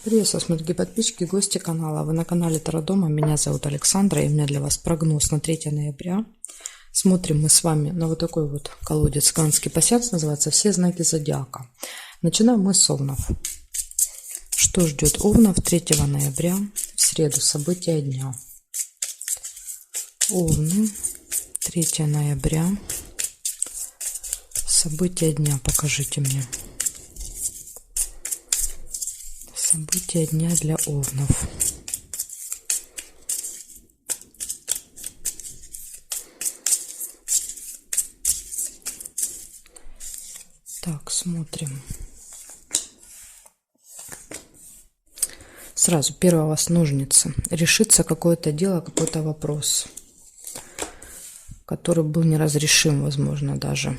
Приветствую, смотрите, подписчики, гости канала. Вы на канале Таро Дома. Меня зовут Александра, и у меня для вас прогноз на 3 ноября. Смотрим мы с вами на вот такой вот колодец. Канадский пасьянс называется «Все знаки зодиака». Начинаем мы с овнов. Что ждет овнов 3 ноября, в среду, события дня? Овны, 3 ноября, события дня, покажите мне. События дня для овнов. Так, смотрим. Сразу, первое у вас ножницы. Решится какое-то дело, какой-то вопрос, который был неразрешим, возможно, даже.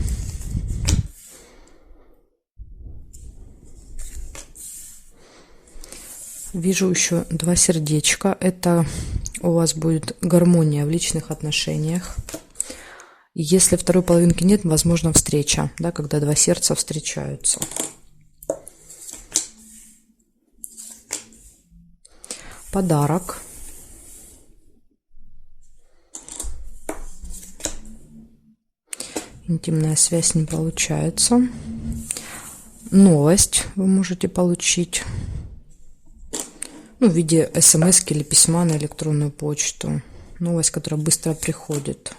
Вижу еще 2 сердечка. Это у вас будет гармония в личных отношениях. Если второй половинки нет, возможно встреча, да, когда 2 сердца встречаются. Подарок. Интимная связь не получается. Новость вы можете получить. В виде смс или письма на электронную почту. Новость, которая быстро приходит.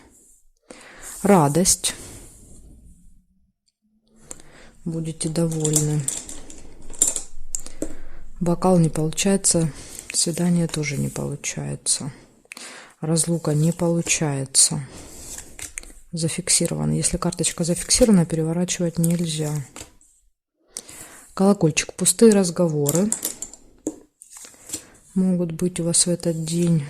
Радость. Будете довольны. Бокал не получается. Свидание тоже не получается. Разлука не получается. Зафиксировано. Если карточка зафиксирована, переворачивать нельзя. Колокольчик. Пустые разговоры могут быть у вас в этот день.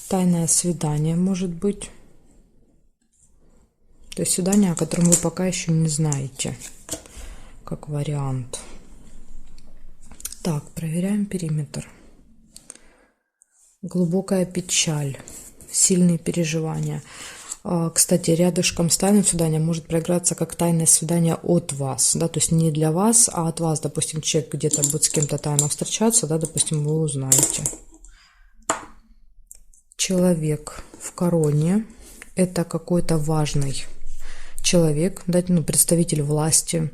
Тайное свидание может быть. То есть свидание, о котором вы пока еще не знаете, как вариант. Так, проверяем периметр. Глубокая печаль, сильные переживания. Кстати, рядышком с тайным свиданием может проиграться как тайное свидание от вас, да, то есть не для вас, а от вас. Допустим, человек где-то будет с кем-то тайно встречаться, да, допустим, вы узнаете. Человек в короне – это какой-то важный человек, да, представитель власти,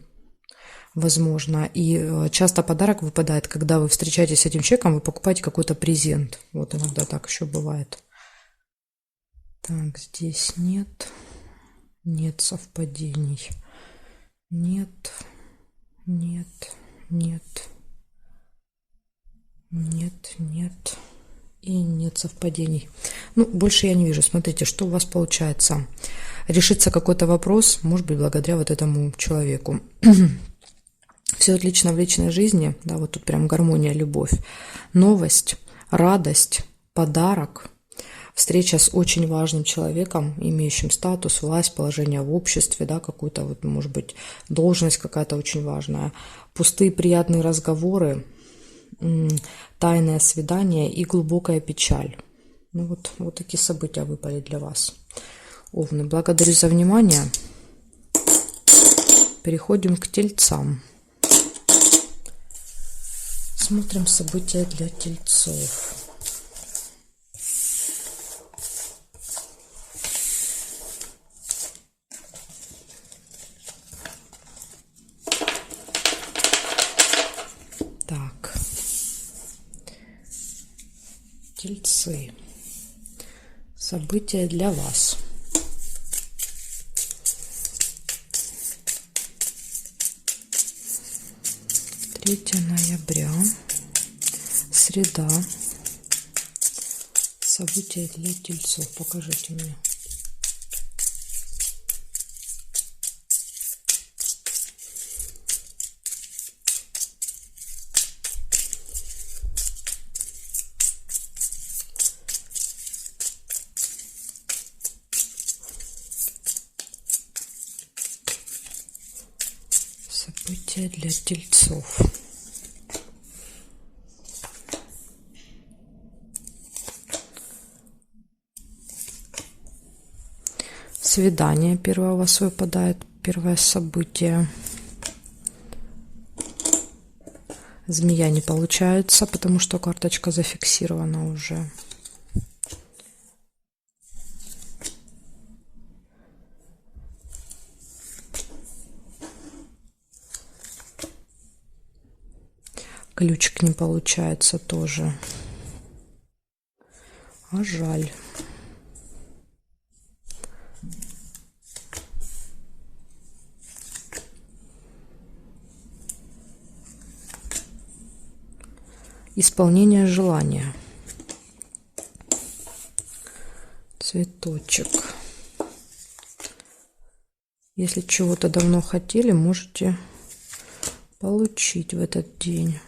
возможно. И часто подарок выпадает, когда вы встречаетесь с этим человеком, вы покупаете какой-то презент. Вот иногда так еще бывает. Так, здесь нет совпадений. Нет. И нет совпадений. Больше я не вижу. Смотрите, что у вас получается. Решится какой-то вопрос, может быть, благодаря вот этому человеку. Все отлично в личной жизни. Да, вот тут прям гармония, любовь. Новость, радость, подарок. Встреча с очень важным человеком, имеющим статус, власть, положение в обществе, да, какую-то, вот, может быть, должность какая-то очень важная. Пустые приятные разговоры. Тайное свидание и глубокая печаль. Вот такие события выпали для вас, овны. Благодарю за внимание. Переходим к тельцам. Смотрим события для тельцов. Так. Тельцы. События для вас. Третье ноября. Среда. События для тельцов. Покажите мне. События для тельцов. Свидание первое у вас выпадает, первое событие. Змея не получается, потому что карточка зафиксирована уже. Ключик не получается тоже. А жаль. Исполнение желания. Цветочек. Если чего-то давно хотели, можете получить в этот день.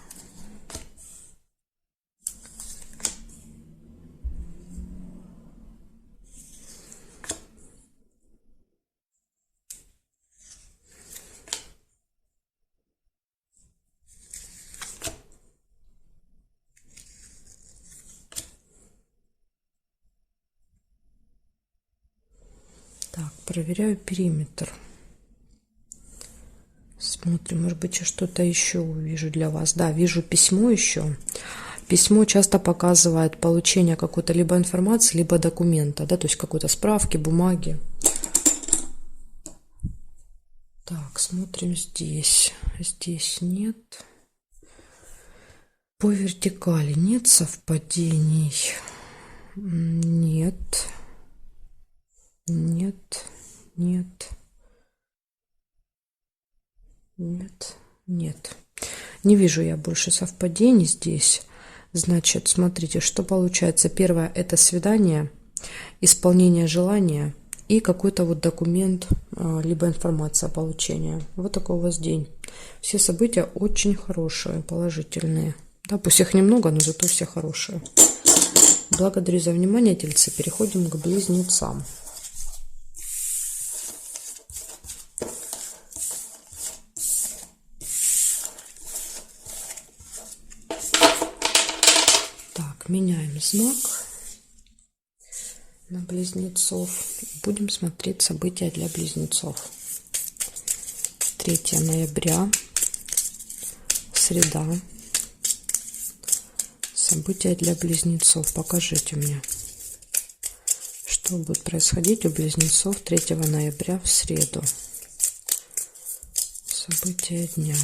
Так, проверяю периметр. Смотрим, может быть, я что-то еще увижу для вас. Да, вижу письмо еще. Письмо часто показывает получение какой-то либо информации, либо документа, да, то есть какой-то справки, бумаги. Так, смотрим здесь. Здесь нет. По вертикали нет совпадений. Нет. Нет. Нет. Нет. Нет. Не вижу я больше совпадений здесь. Значит, смотрите, что получается. Первое – это свидание, исполнение желания и какой-то вот документ, либо информация получения. Вот такой у вас день. Все события очень хорошие, положительные. Да, пусть их немного, но зато все хорошие. Благодарю за внимание, тельцы. Переходим к близнецам. Так, меняем знак на близнецов. Будем смотреть события для близнецов. 3 ноября, среда. События для близнецов. Покажите мне, что будет происходить у близнецов 3 ноября в среду. События дня.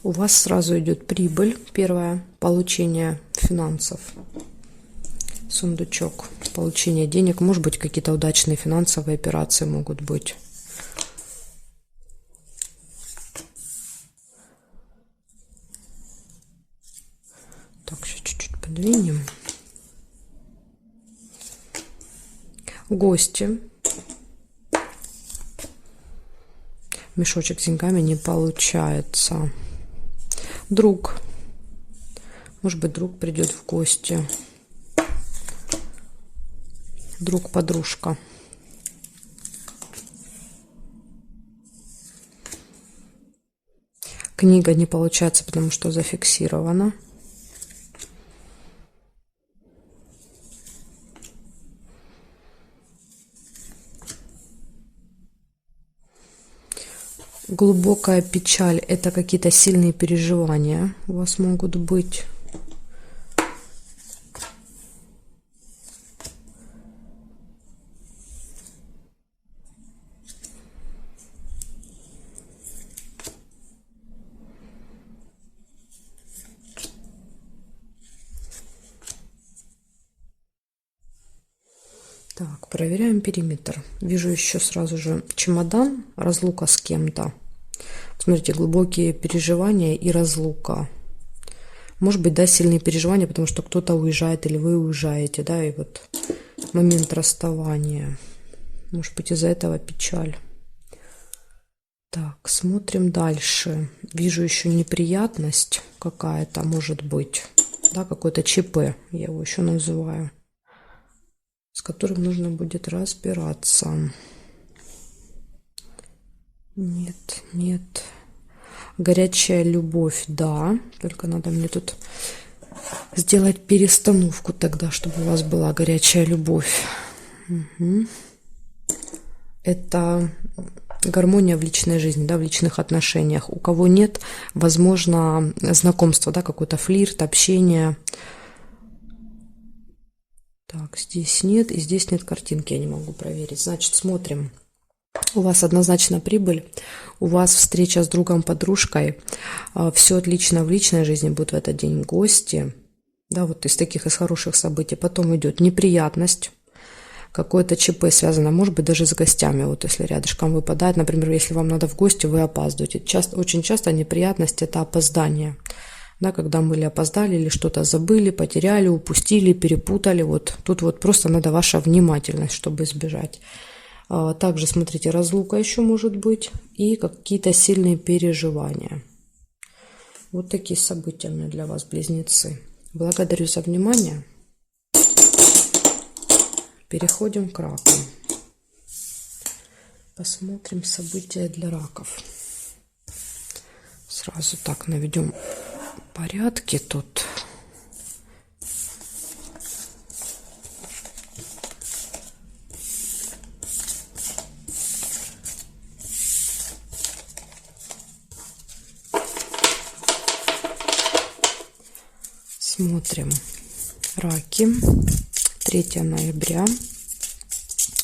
У вас сразу идет прибыль. Первое – получение финансов. Сундучок. Получение денег. Может быть, какие-то удачные финансовые операции могут быть. Так, сейчас чуть-чуть подвинем. Гости. Мешочек с деньгами не получается. Друг. Может быть, друг придет в гости. Друг-подружка. Книга не получается, потому что зафиксирована. Глубокая печаль – это какие-то сильные переживания у вас могут быть. Так, проверяем периметр. Вижу еще сразу же чемодан, разлука с кем-то. Смотрите, глубокие переживания и разлука. Может быть, да, сильные переживания, потому что кто-то уезжает или вы уезжаете, да, и вот момент расставания. Может быть, из-за этого печаль. Так, смотрим дальше. Вижу еще неприятность какая-то, может быть. Да, какой-то ЧП, я его еще называю. С которым нужно будет разбираться. Нет, нет. Горячая любовь, да. Только надо мне тут сделать перестановку тогда, чтобы у вас была горячая любовь. Угу. Это гармония в личной жизни, да, в личных отношениях. У кого нет, возможно, знакомство, да, какой-то флирт, общение. Так, здесь нет, и здесь нет картинки, я не могу проверить. Значит, смотрим. У вас однозначно прибыль, у вас встреча с другом, подружкой, все отлично в личной жизни, будут в этот день гости, да, вот из хороших событий. Потом идет неприятность, какое-то ЧП связано, может быть, даже с гостями, вот если рядышком выпадает, например, если вам надо в гости, вы опаздываете. Очень часто неприятность – это опоздание. Да, когда мы или опоздали, или что-то забыли, потеряли, упустили, перепутали. Вот тут вот просто надо ваша внимательность, чтобы избежать. Также, смотрите, разлука еще может быть и какие-то сильные переживания. Вот такие события у меня для вас, близнецы. Благодарю за внимание. Переходим к ракам. Посмотрим события для раков. Сразу так наведем порядки тут. Смотрим. Раки. 3 ноября.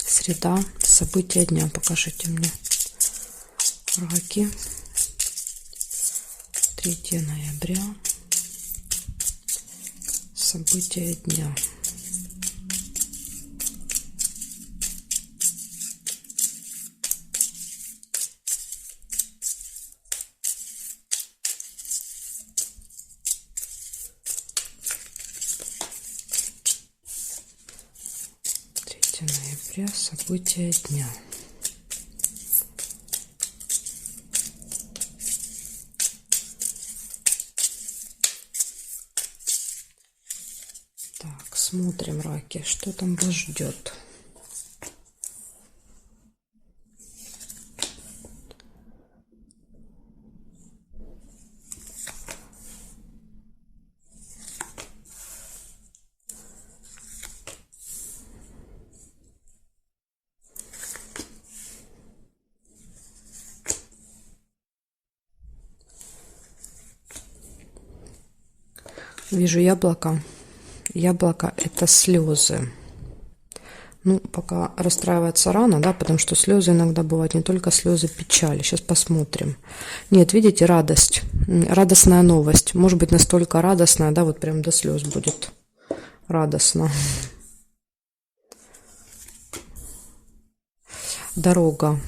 Среда. События дня. Покажите мне. Раки. 3 ноября. События дня. Ноября. События дня. Так, смотрим, раки, что там вас ждет. Вижу яблоко. Яблоко – это слезы. Ну, пока расстраиваться рано, да, потому что слезы иногда бывают не только слезы печали. Сейчас посмотрим. Нет, видите, радость. Радостная новость. Может быть, настолько радостная, да, вот прям до слез будет радостно. Дорога.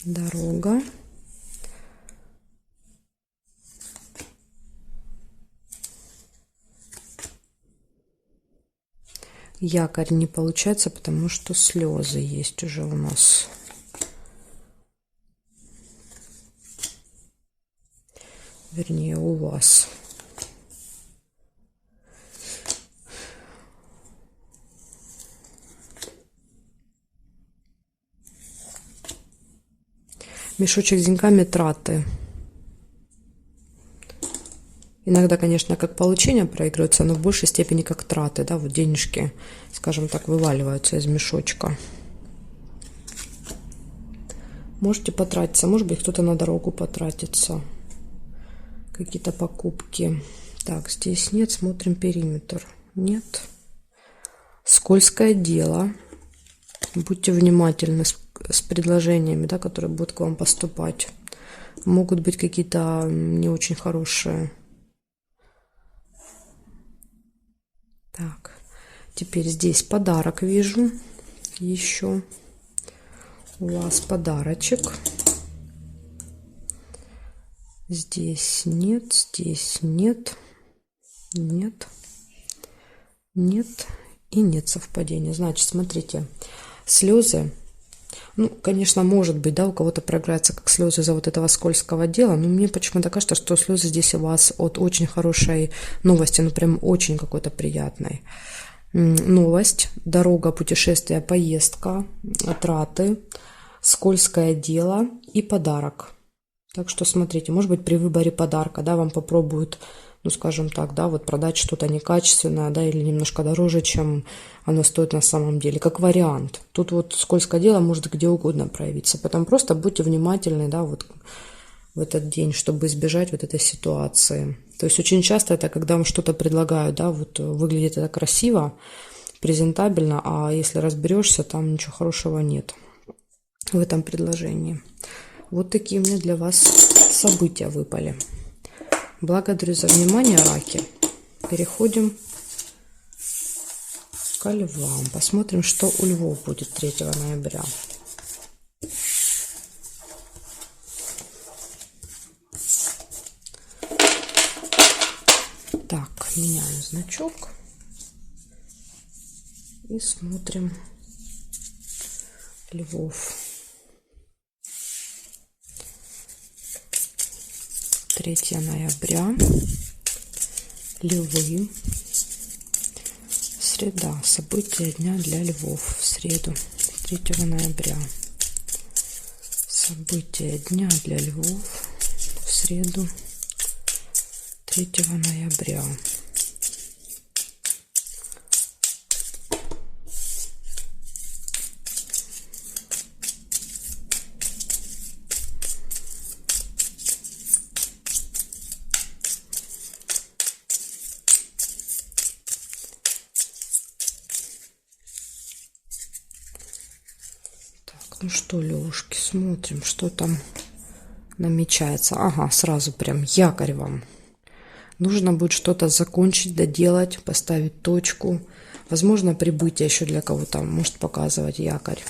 Дорога. Якорь не получается, потому что слезы есть уже у нас. Вернее, у вас. Мешочек с деньгами, траты. Иногда, конечно, как получение проигрывается, но в большей степени как траты, да, вот денежки, скажем так, вываливаются из мешочка. Можете потратиться, может быть, кто-то на дорогу потратится, какие-то покупки. Так, здесь нет, смотрим периметр. Нет. Скользкое дело. Будьте внимательны с предложениями, да, которые будут к вам поступать. Могут быть какие-то не очень хорошие. Так, теперь здесь подарок вижу. Еще у вас подарочек. Здесь нет, здесь нет. нет, нет и нет совпадения. Значит, смотрите, слезы. Ну, конечно, может быть, да, у кого-то проиграется как слезы из-за вот этого скользкого дела, но мне почему-то кажется, что слезы здесь у вас от очень хорошей новости, ну, прям очень какой-то приятной. Новость, дорога, путешествие, поездка, траты, скользкое дело и подарок. Так что смотрите, может быть, при выборе подарка, да, вам попробуют, ну, скажем так, да, вот продать что-то некачественное, да, или немножко дороже, чем оно стоит на самом деле, как вариант. Тут вот скользкое дело может где угодно проявиться, поэтому просто будьте внимательны, да, вот в этот день, чтобы избежать вот этой ситуации. То есть очень часто это, когда вам что-то предлагают, да, вот выглядит это красиво, презентабельно, а если разберешься, там ничего хорошего нет в этом предложении. Вот такие у меня для вас события выпали. Благодарю за внимание, раки. Переходим к львам. Посмотрим, что у львов будет 3 ноября. Так, меняем значок. И смотрим львов. 3 ноября. Львы. Среда. События дня для львов. В среду. 3 ноября. События дня для львов. В среду. 3 ноября. Ну что, левушки, смотрим, что там намечается. Ага, сразу прям якорь вам. Нужно будет что-то закончить, доделать, поставить точку. Возможно, прибытие еще для кого-то может показывать якорь.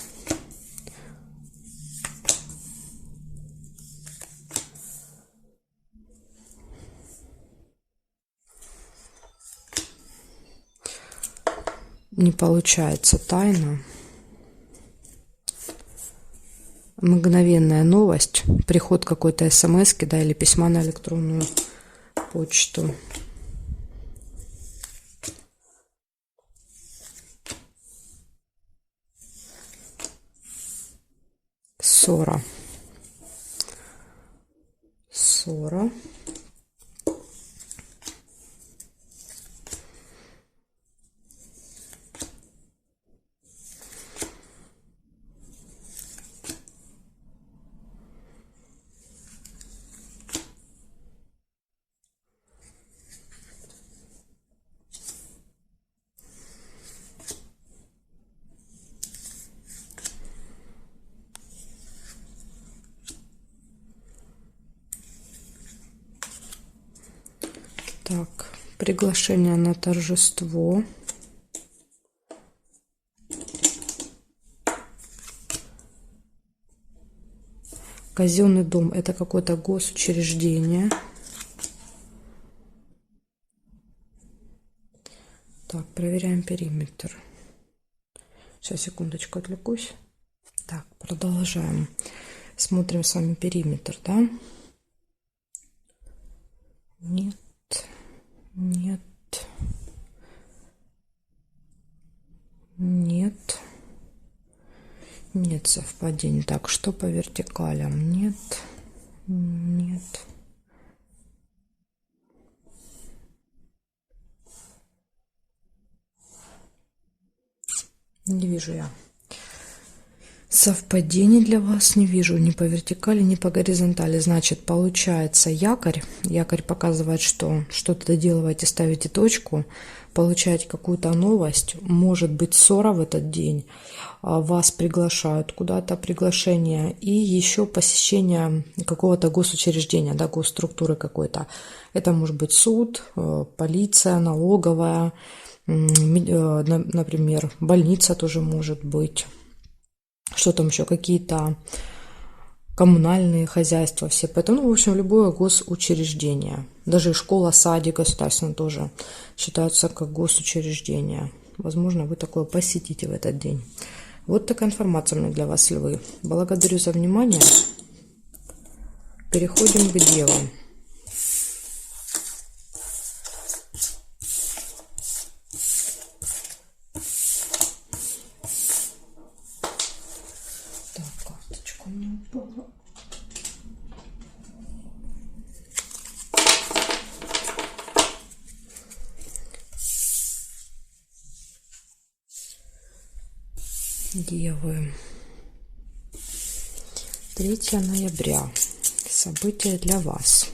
Не получается тайна. Мгновенная новость, приход какой-то смс-ки, да, или письма на электронную почту. Ссора. Ссора. Так, приглашение на торжество. Казенный дом – это какое-то госучреждение. Так, проверяем периметр. Сейчас, секундочку, отвлекусь. Так, продолжаем. Смотрим с вами периметр, да? Нет, нет, нет, нет совпадений. Так, что по вертикалям? Нет, нет. Не вижу я совпадений для вас, не вижу ни по вертикали, ни по горизонтали. Значит, получается якорь. Якорь показывает, что что-то доделываете, ставите точку, получаете какую-то новость. Может быть ссора в этот день. Вас приглашают куда-то, приглашение. И еще посещение какого-то госучреждения, да, госструктуры какой-то. Это может быть суд, полиция, налоговая, например, больница тоже может быть. Что там еще? Какие-то коммунальные хозяйства все. Поэтому, ну, в общем, любое госучреждение. Даже школа, садик государственные тоже считаются как госучреждения. Возможно, вы такое посетите в этот день. Вот такая информация у меня для вас, львы. Благодарю за внимание. Переходим к девам. Так, карточка у меня упала. Девы. 3 ноября. События для вас.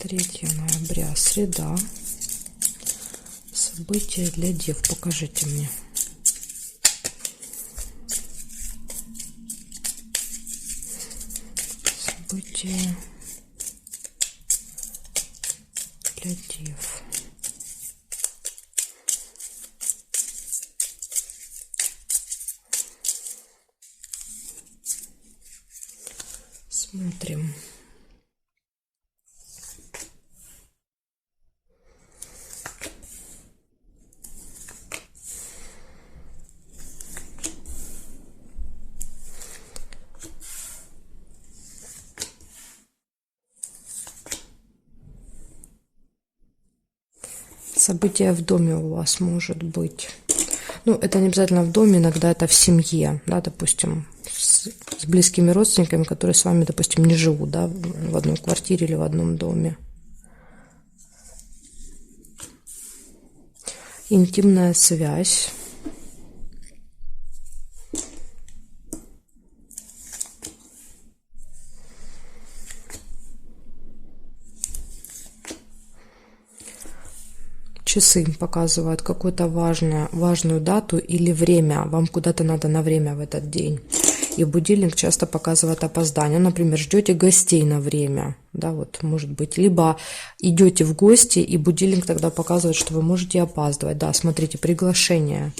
3 ноября. Среда. События для дев. Покажите мне. События для дев. Смотрим. Событие в доме у вас может быть. Ну, это не обязательно в доме, иногда это в семье, да, допустим, с близкими родственниками, которые с вами, допустим, не живут, да, в одной квартире или в одном доме. Интимная связь. Часы показывают какую-то важную дату или время. Вам куда-то надо на время в этот день. И будильник часто показывает опоздание. Например, ждете гостей на время. Да, вот может быть. Либо идете в гости, и будильник тогда показывает, что вы можете опаздывать. Да, смотрите, приглашение.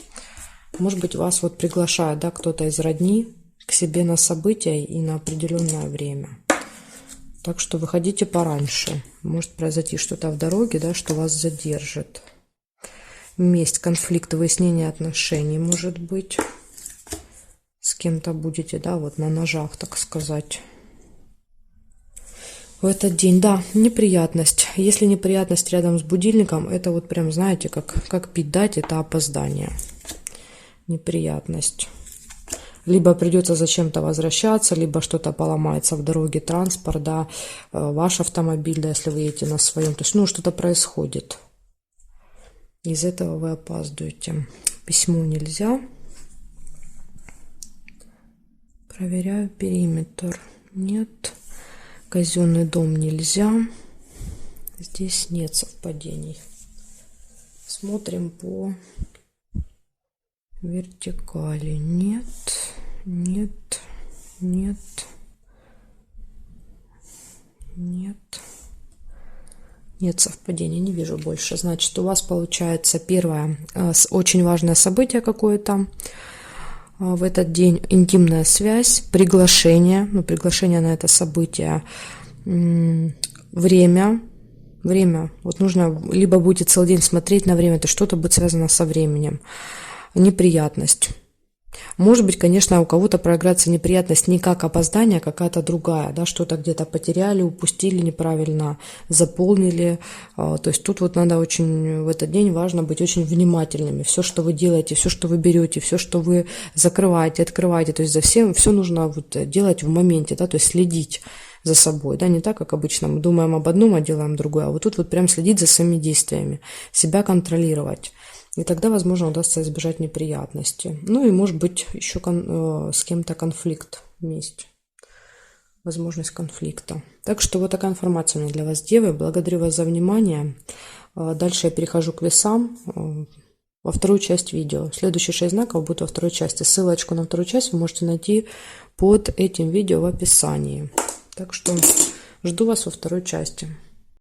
Может быть, вас вот приглашает, да, кто-то из родни к себе на событие и на определенное время. Так что выходите пораньше. Может произойти что-то в дороге, да, что вас задержит. Месть, конфликт, выяснение отношений, может быть. С кем-то будете, да, вот на ножах, так сказать. В этот день, да, неприятность. Если неприятность рядом с будильником, это вот прям, знаете, как пить дать, это опоздание. Неприятность. Либо придется зачем-то возвращаться, либо что-то поломается в дороге, транспорт, да, ваш автомобиль, да, если вы едете на своем. То есть, ну, что-то происходит. Из этого вы опаздываете. Письмо нельзя. Проверяю периметр. Нет. Казенный дом нельзя. Здесь нет совпадений. Смотрим по вертикали. Нет, нет, нет, нет. Нет совпадений, не вижу больше. Значит, у вас получается первое, очень важное событие какое-то в этот день. Интимная связь, приглашение. Ну, приглашение на это событие. Время. Вот нужно, либо будете целый день смотреть на время, это что-то будет связано со временем. Неприятность. Может быть, конечно, у кого-то проиграется неприятность не как опоздание, а какая-то другая, да, что-то где-то потеряли, упустили неправильно, заполнили. То есть тут вот надо очень, в этот день важно быть очень внимательными. Все, что вы делаете, все, что вы берете, все, что вы закрываете, открываете, то есть за всем, все нужно вот делать в моменте, да, то есть следить за собой, да, не так, как обычно мы думаем об одном, а делаем другое, а вот тут вот прям следить за своими действиями, себя контролировать. И тогда, возможно, удастся избежать неприятностей. Ну и, может быть, еще с кем-то конфликт вместе. Возможность конфликта. Так что вот такая информация у меня для вас, девы. Благодарю вас за внимание. Дальше я перехожу к весам во вторую часть видео. Следующие 6 знаков будут во второй части. Ссылочку на вторую часть вы можете найти под этим видео в описании. Так что жду вас во второй части.